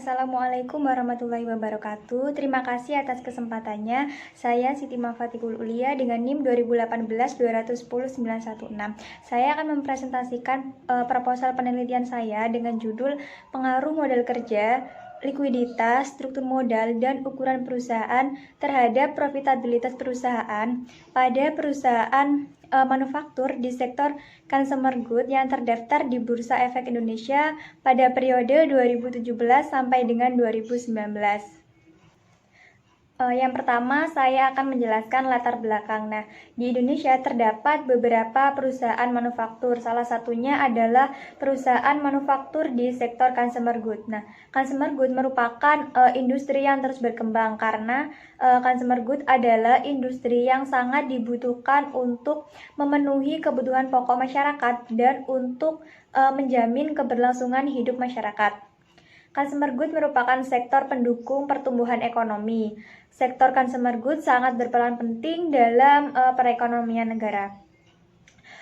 Assalamualaikum warahmatullahi wabarakatuh. Terima kasih atas kesempatannya. Saya Siti Mafatikul Ulia dengan NIM 2018-210-916. Saya akan mempresentasikan proposal penelitian saya dengan judul Pengaruh Modal Kerja, Likuiditas, Struktur Modal, dan Ukuran Perusahaan terhadap Profitabilitas Perusahaan pada perusahaan manufaktur di sektor consumer good yang terdaftar di Bursa Efek Indonesia pada periode 2017 sampai dengan 2019. Yang pertama, saya akan menjelaskan latar belakang. Nah, di Indonesia terdapat beberapa perusahaan manufaktur. Salah satunya adalah perusahaan manufaktur di sektor consumer good. Nah, consumer good merupakan industri yang terus berkembang karena consumer good adalah industri yang sangat dibutuhkan untuk memenuhi kebutuhan pokok masyarakat dan untuk menjamin keberlangsungan hidup masyarakat. Consumer good merupakan sektor pendukung pertumbuhan ekonomi. Sektor consumer good sangat berperan penting dalam perekonomian negara.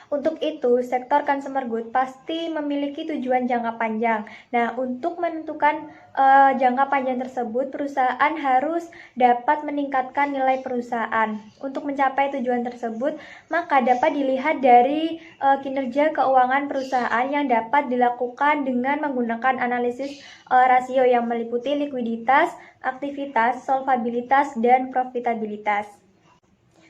Untuk itu, sektor consumer good pasti memiliki tujuan jangka panjang. Nah, untuk menentukan jangka panjang tersebut, perusahaan harus dapat meningkatkan nilai perusahaan. Untuk mencapai tujuan tersebut, maka dapat dilihat dari kinerja keuangan perusahaan yang dapat dilakukan dengan menggunakan analisis rasio yang meliputi likuiditas, aktivitas, solvabilitas, dan profitabilitas.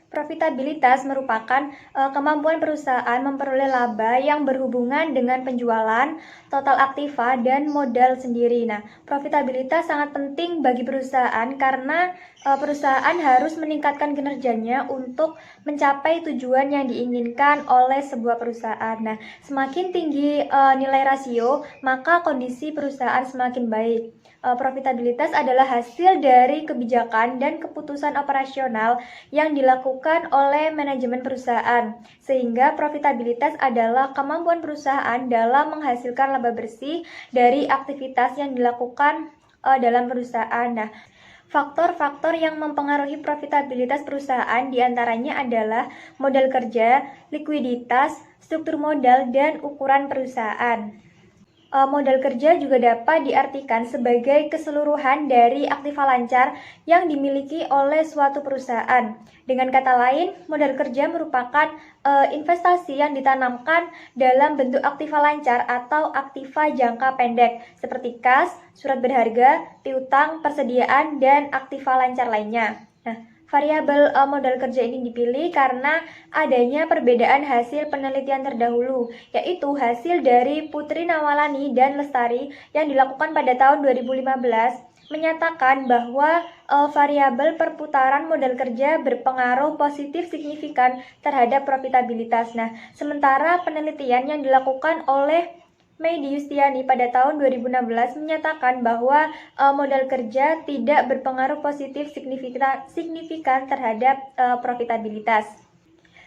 Profitabilitas merupakan kemampuan perusahaan memperoleh laba yang berhubungan dengan penjualan, total aktiva, dan modal sendiri. Nah, profitabilitas sangat penting bagi perusahaan karena perusahaan harus meningkatkan kinerjanya untuk mencapai tujuan yang diinginkan oleh sebuah perusahaan. Nah, semakin tinggi nilai rasio, maka kondisi perusahaan semakin baik. Profitabilitas adalah hasil dari kebijakan dan keputusan operasional yang dilakukan oleh manajemen perusahaan, sehingga profitabilitas adalah kemampuan perusahaan dalam menghasilkan laba bersih dari aktivitas yang dilakukan dalam perusahaan. Nah, faktor-faktor yang mempengaruhi profitabilitas perusahaan diantaranya adalah modal kerja, likuiditas, struktur modal, dan ukuran perusahaan. Modal kerja juga dapat diartikan sebagai keseluruhan dari aktiva lancar yang dimiliki oleh suatu perusahaan. Dengan kata lain, modal kerja merupakan investasi yang ditanamkan dalam bentuk aktiva lancar atau aktiva jangka pendek, seperti kas, surat berharga, piutang, persediaan, dan aktiva lancar lainnya. Nah, variabel modal kerja ini dipilih karena adanya perbedaan hasil penelitian terdahulu, yaitu hasil dari Putri Nawalani dan Lestari yang dilakukan pada tahun 2015 menyatakan bahwa variabel perputaran modal kerja berpengaruh positif signifikan terhadap profitabilitas. Nah, sementara penelitian yang dilakukan oleh Medi Yustiani pada tahun 2016 menyatakan bahwa modal kerja tidak berpengaruh positif signifikan terhadap profitabilitas.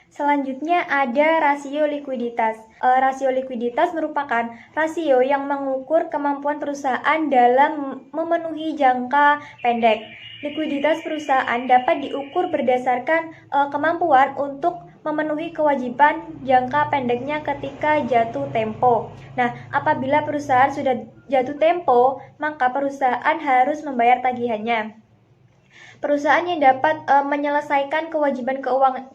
Selanjutnya ada rasio likuiditas. Rasio likuiditas merupakan rasio yang mengukur kemampuan perusahaan dalam memenuhi jangka pendek. Likuiditas perusahaan dapat diukur berdasarkan kemampuan untuk memenuhi kewajiban jangka pendeknya ketika jatuh tempo. Nah, apabila perusahaan sudah jatuh tempo, maka perusahaan harus membayar tagihannya. Perusahaan yang dapat menyelesaikan kewajiban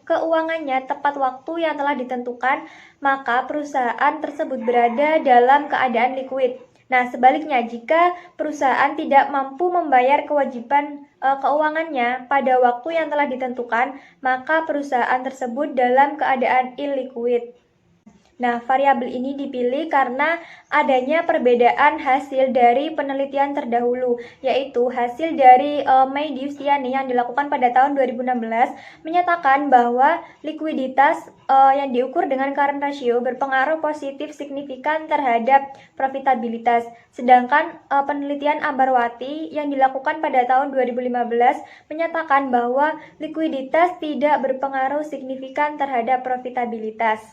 keuangannya tepat waktu yang telah ditentukan, maka perusahaan tersebut berada dalam keadaan likuid. Nah, sebaliknya, jika perusahaan tidak mampu membayar kewajiban keuangannya pada waktu yang telah ditentukan, maka perusahaan tersebut dalam keadaan illiquid. Nah, variabel ini dipilih karena adanya perbedaan hasil dari penelitian terdahulu, yaitu hasil dari Medi Yustiani yang dilakukan pada tahun 2016 menyatakan bahwa likuiditas yang diukur dengan current ratio berpengaruh positif signifikan terhadap profitabilitas. Sedangkan penelitian Ambarwati yang dilakukan pada tahun 2015 menyatakan bahwa likuiditas tidak berpengaruh signifikan terhadap profitabilitas.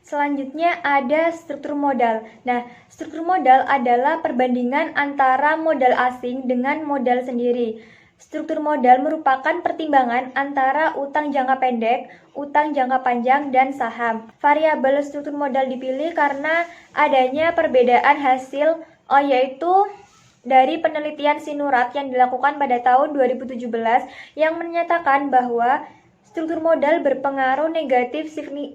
Selanjutnya ada struktur modal. Nah, struktur modal adalah perbandingan antara modal asing dengan modal sendiri. Struktur modal merupakan pertimbangan antara utang jangka pendek, utang jangka panjang, dan saham. Variabel struktur modal dipilih karena adanya perbedaan hasil, yaitu dari penelitian Sinurat yang dilakukan pada tahun 2017 yang menyatakan bahwa struktur modal berpengaruh negatif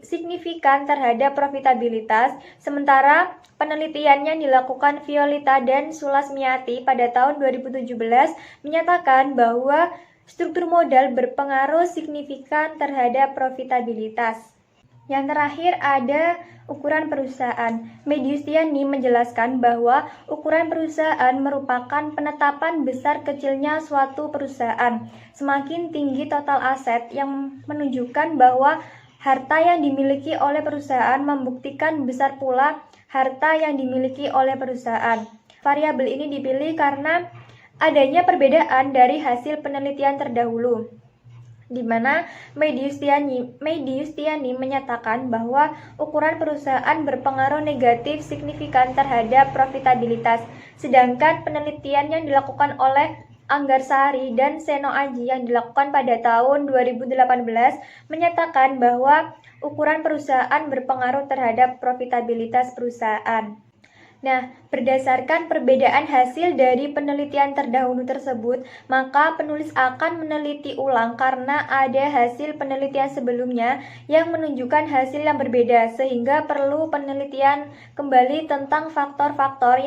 signifikan terhadap profitabilitas, sementara penelitian yang dilakukan Violeta dan Sulasmiati pada tahun 2017 menyatakan bahwa struktur modal berpengaruh signifikan terhadap profitabilitas. Yang terakhir ada ukuran perusahaan. Mediustiani menjelaskan bahwa ukuran perusahaan merupakan penetapan besar kecilnya suatu perusahaan. Semakin tinggi total aset yang menunjukkan bahwa harta yang dimiliki oleh perusahaan membuktikan besar pula harta yang dimiliki oleh perusahaan. Variabel ini dipilih karena adanya perbedaan dari hasil penelitian terdahulu, di mana Mediustiani menyatakan bahwa ukuran perusahaan berpengaruh negatif signifikan terhadap profitabilitas, sedangkan penelitian yang dilakukan oleh Anggarsari dan Seno Aji yang dilakukan pada tahun 2018 menyatakan bahwa ukuran perusahaan berpengaruh terhadap profitabilitas perusahaan. Nah, berdasarkan perbedaan hasil dari penelitian terdahulu tersebut, maka penulis akan meneliti ulang karena ada hasil penelitian sebelumnya yang menunjukkan hasil yang berbeda, sehingga perlu penelitian kembali tentang faktor-faktor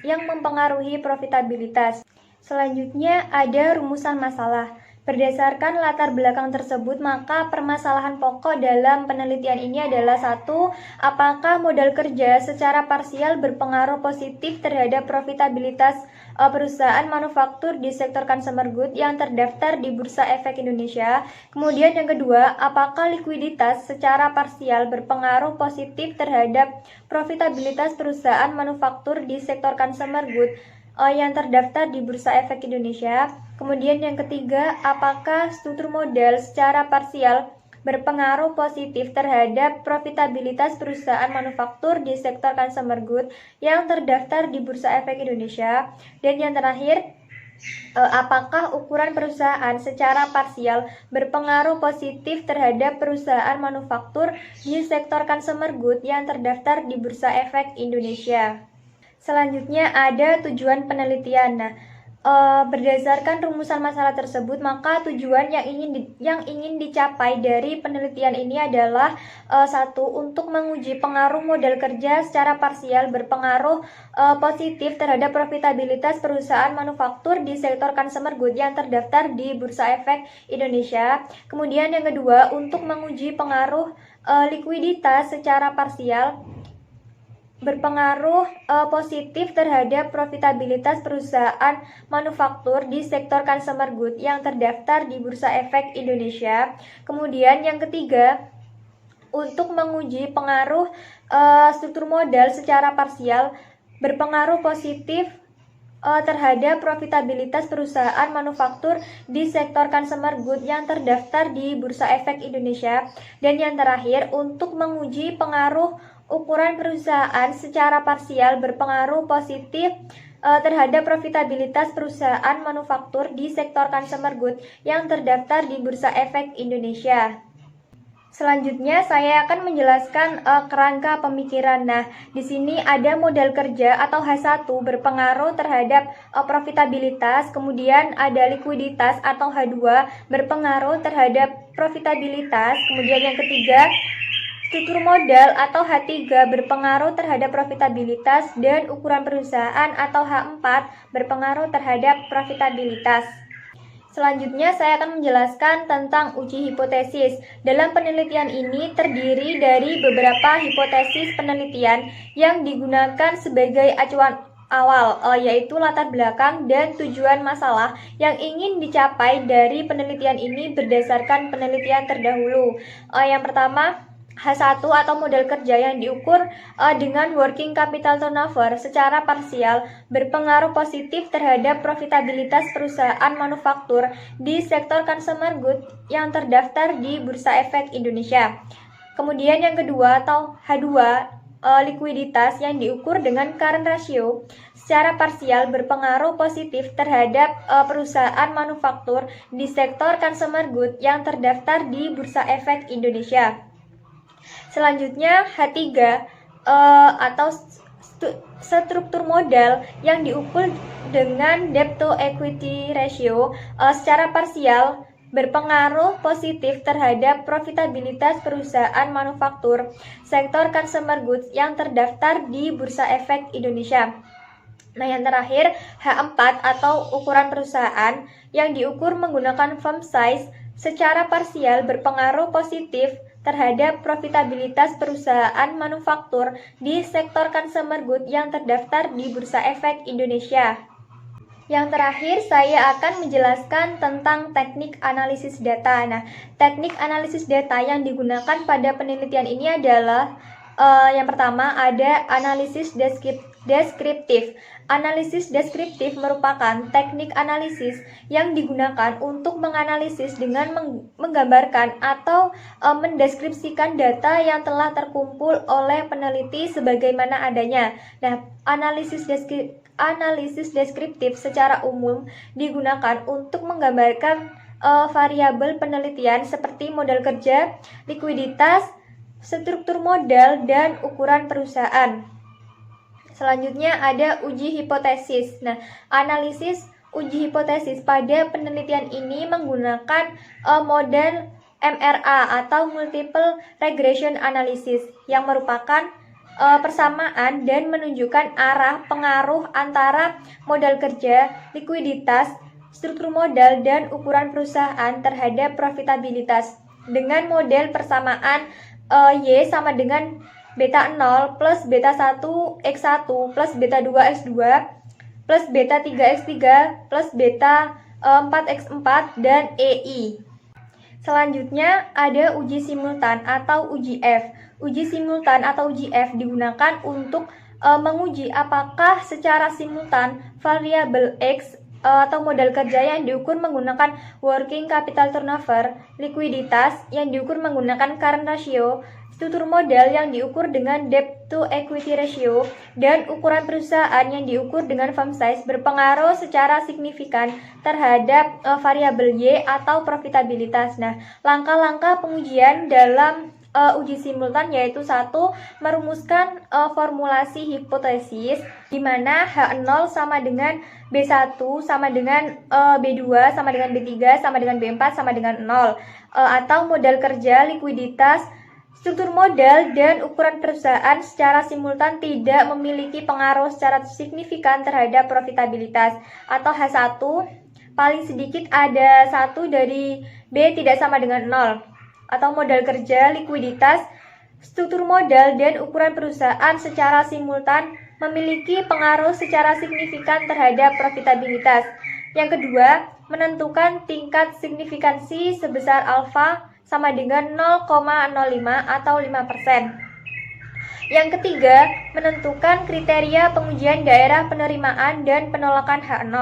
yang mempengaruhi profitabilitas. Selanjutnya ada rumusan masalah. Berdasarkan latar belakang tersebut, maka permasalahan pokok dalam penelitian ini adalah 1. Apakah modal kerja secara parsial berpengaruh positif terhadap profitabilitas perusahaan manufaktur di sektor consumer good yang terdaftar di Bursa Efek Indonesia? Kemudian yang kedua, apakah likuiditas secara parsial berpengaruh positif terhadap profitabilitas perusahaan manufaktur di sektor consumer good yang terdaftar di Bursa Efek Indonesia? Kemudian yang ketiga, apakah struktur modal secara parsial berpengaruh positif terhadap profitabilitas perusahaan manufaktur di sektor consumer good yang terdaftar di Bursa Efek Indonesia? Dan yang terakhir, apakah ukuran perusahaan secara parsial berpengaruh positif terhadap perusahaan manufaktur di sektor consumer good yang terdaftar di Bursa Efek Indonesia? Selanjutnya ada tujuan penelitian. Nah, berdasarkan rumusan masalah tersebut, maka tujuan yang ingin dicapai dari penelitian ini adalah 1. Untuk menguji pengaruh modal kerja secara parsial berpengaruh positif terhadap profitabilitas perusahaan manufaktur di sektor consumer good yang terdaftar di Bursa Efek Indonesia. Kemudian yang kedua, untuk menguji pengaruh likuiditas secara parsial berpengaruh positif terhadap profitabilitas perusahaan manufaktur di sektor consumer good yang terdaftar di Bursa Efek Indonesia. Kemudian yang ketiga, untuk menguji pengaruh struktur modal secara parsial berpengaruh positif terhadap profitabilitas perusahaan manufaktur di sektor consumer good yang terdaftar di Bursa Efek Indonesia. Dan yang terakhir, untuk menguji pengaruh ukuran perusahaan secara parsial berpengaruh positif terhadap profitabilitas perusahaan manufaktur di sektor consumer good yang terdaftar di Bursa Efek Indonesia. Selanjutnya saya akan menjelaskan kerangka pemikiran. Nah, di sini ada modal kerja atau H1 berpengaruh terhadap profitabilitas, kemudian ada likuiditas atau H2 berpengaruh terhadap profitabilitas, kemudian yang ketiga struktur modal atau H3 berpengaruh terhadap profitabilitas, dan ukuran perusahaan atau H4 berpengaruh terhadap profitabilitas. Selanjutnya saya akan menjelaskan tentang uji hipotesis. Dalam penelitian ini terdiri dari beberapa hipotesis penelitian yang digunakan sebagai acuan awal, yaitu latar belakang dan tujuan masalah yang ingin dicapai dari penelitian ini berdasarkan penelitian terdahulu. Yang pertama, H1 atau modal kerja yang diukur dengan working capital turnover secara parsial berpengaruh positif terhadap profitabilitas perusahaan manufaktur di sektor consumer good yang terdaftar di Bursa Efek Indonesia. Kemudian yang kedua atau H2, likuiditas yang diukur dengan current ratio secara parsial berpengaruh positif terhadap perusahaan manufaktur di sektor consumer good yang terdaftar di Bursa Efek Indonesia. Selanjutnya H3 atau struktur modal yang diukur dengan debt to equity ratio secara parsial berpengaruh positif terhadap profitabilitas perusahaan manufaktur sektor consumer goods yang terdaftar di Bursa Efek Indonesia. Nah, yang terakhir, H4 atau ukuran perusahaan yang diukur menggunakan firm size secara parsial berpengaruh positif terhadap profitabilitas perusahaan manufaktur di sektor consumer goods yang terdaftar di Bursa Efek Indonesia. Yang terakhir, saya akan menjelaskan tentang teknik analisis data. Nah, teknik analisis data yang digunakan pada penelitian ini adalah yang pertama ada analisis deskriptif. Analisis deskriptif merupakan teknik analisis yang digunakan untuk menganalisis dengan menggambarkan atau mendeskripsikan data yang telah terkumpul oleh peneliti sebagaimana adanya. Nah, analisis deskriptif secara umum digunakan untuk menggambarkan variabel penelitian seperti modal kerja, likuiditas, struktur modal, dan ukuran perusahaan. Selanjutnya ada uji hipotesis. Nah, analisis uji hipotesis pada penelitian ini menggunakan model MRA atau Multiple Regression Analysis yang merupakan persamaan dan menunjukkan arah pengaruh antara modal kerja, likuiditas, struktur modal, dan ukuran perusahaan terhadap profitabilitas. Dengan model persamaan Y sama dengan beta 0 plus beta 1 X1 plus beta 2 X2 plus beta 3 X3 plus beta 4 X4 dan EI. Selanjutnya ada uji simultan atau uji F. Uji simultan atau uji F digunakan untuk menguji apakah secara simultan variabel X atau modal kerja yang diukur menggunakan working capital turnover, likuiditas yang diukur menggunakan current ratio, struktur modal yang diukur dengan debt to equity ratio, dan ukuran perusahaan yang diukur dengan firm size berpengaruh secara signifikan terhadap variabel Y atau profitabilitas. Nah, langkah-langkah pengujian dalam uji simultan yaitu 1. Merumuskan formulasi hipotesis di mana H0 sama dengan B1 sama dengan B2 sama dengan B3 sama dengan B4 sama dengan 0 atau modal kerja, likuiditas, struktur modal, dan ukuran perusahaan secara simultan tidak memiliki pengaruh secara signifikan terhadap profitabilitas. Atau H1 paling sedikit ada 1 dari B tidak sama dengan 0. Atau modal kerja, likuiditas, struktur modal, dan ukuran perusahaan secara simultan memiliki pengaruh secara signifikan terhadap profitabilitas. Yang kedua, menentukan tingkat signifikansi sebesar alfa sama dengan 0,05 atau 5%. Yang ketiga, menentukan kriteria pengujian daerah penerimaan dan penolakan H0.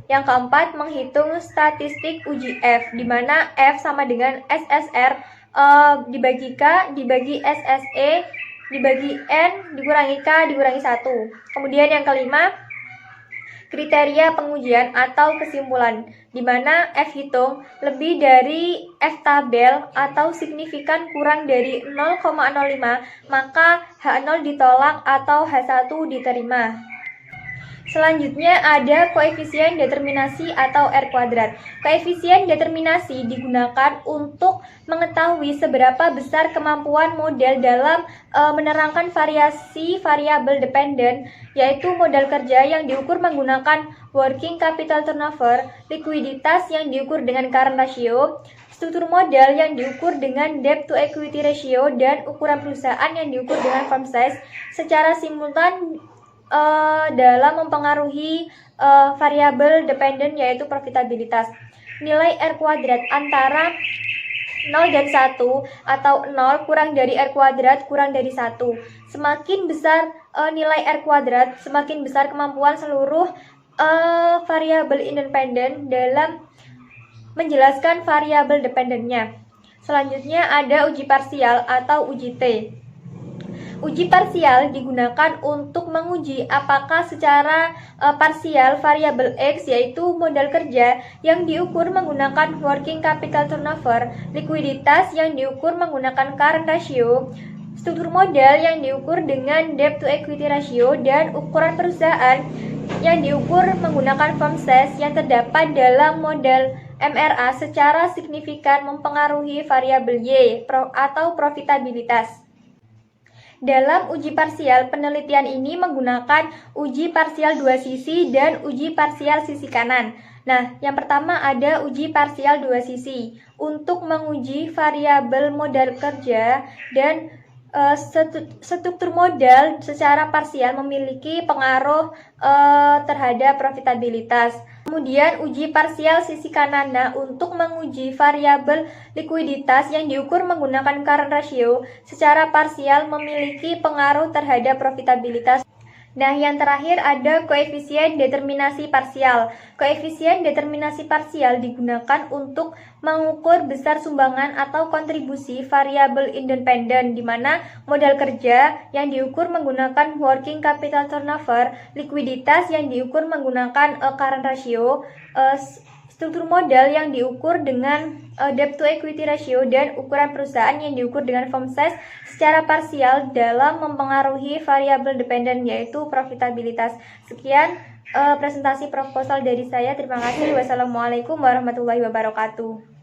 Yang keempat, menghitung statistik uji F, di mana F sama dengan SSR dibagi K, dibagi SSE, dibagi N, dikurangi K, dikurangi 1. Kemudian yang kelima, kriteria pengujian atau kesimpulan, di mana F hitung lebih dari F tabel atau signifikan kurang dari 0,05, maka H0 ditolak atau H1 diterima. Selanjutnya ada koefisien determinasi atau R kuadrat. Koefisien determinasi digunakan untuk mengetahui seberapa besar kemampuan model dalam menerangkan variasi variabel dependen, yaitu modal kerja yang diukur menggunakan working capital turnover, likuiditas yang diukur dengan current ratio, struktur modal yang diukur dengan debt to equity ratio, dan ukuran perusahaan yang diukur dengan firm size secara simultan dalam mempengaruhi variabel dependen yaitu profitabilitas. Nilai R kuadrat antara 0 dan 1 atau 0 kurang dari R kuadrat kurang dari 1. Semakin besar nilai R kuadrat, semakin besar kemampuan seluruh variabel independen dalam menjelaskan variabel dependennya. Selanjutnya ada uji parsial atau uji T. Uji parsial digunakan untuk menguji apakah secara parsial variabel X yaitu modal kerja yang diukur menggunakan working capital turnover, likuiditas yang diukur menggunakan current ratio, struktur modal yang diukur dengan debt to equity ratio, dan ukuran perusahaan yang diukur menggunakan form size yang terdapat dalam modal MRA secara signifikan mempengaruhi variabel Y atau profitabilitas. Dalam uji parsial, penelitian ini menggunakan uji parsial dua sisi dan uji parsial sisi kanan. Nah, yang pertama ada uji parsial dua sisi untuk menguji variabel modal kerja dan struktur modal secara parsial memiliki pengaruh terhadap profitabilitas. Kemudian uji parsial sisi kanan untuk menguji variabel likuiditas yang diukur menggunakan current ratio secara parsial memiliki pengaruh terhadap profitabilitas. Nah, yang terakhir ada koefisien determinasi parsial. Koefisien determinasi parsial digunakan untuk mengukur besar sumbangan atau kontribusi variabel independen, di mana modal kerja yang diukur menggunakan working capital turnover, likuiditas yang diukur menggunakan current ratio, struktur modal yang diukur dengan debt to equity ratio, dan ukuran perusahaan yang diukur dengan form size secara parsial dalam mempengaruhi variabel dependen yaitu profitabilitas. Sekian presentasi proposal dari saya. Terima kasih. Wassalamualaikum warahmatullahi wabarakatuh.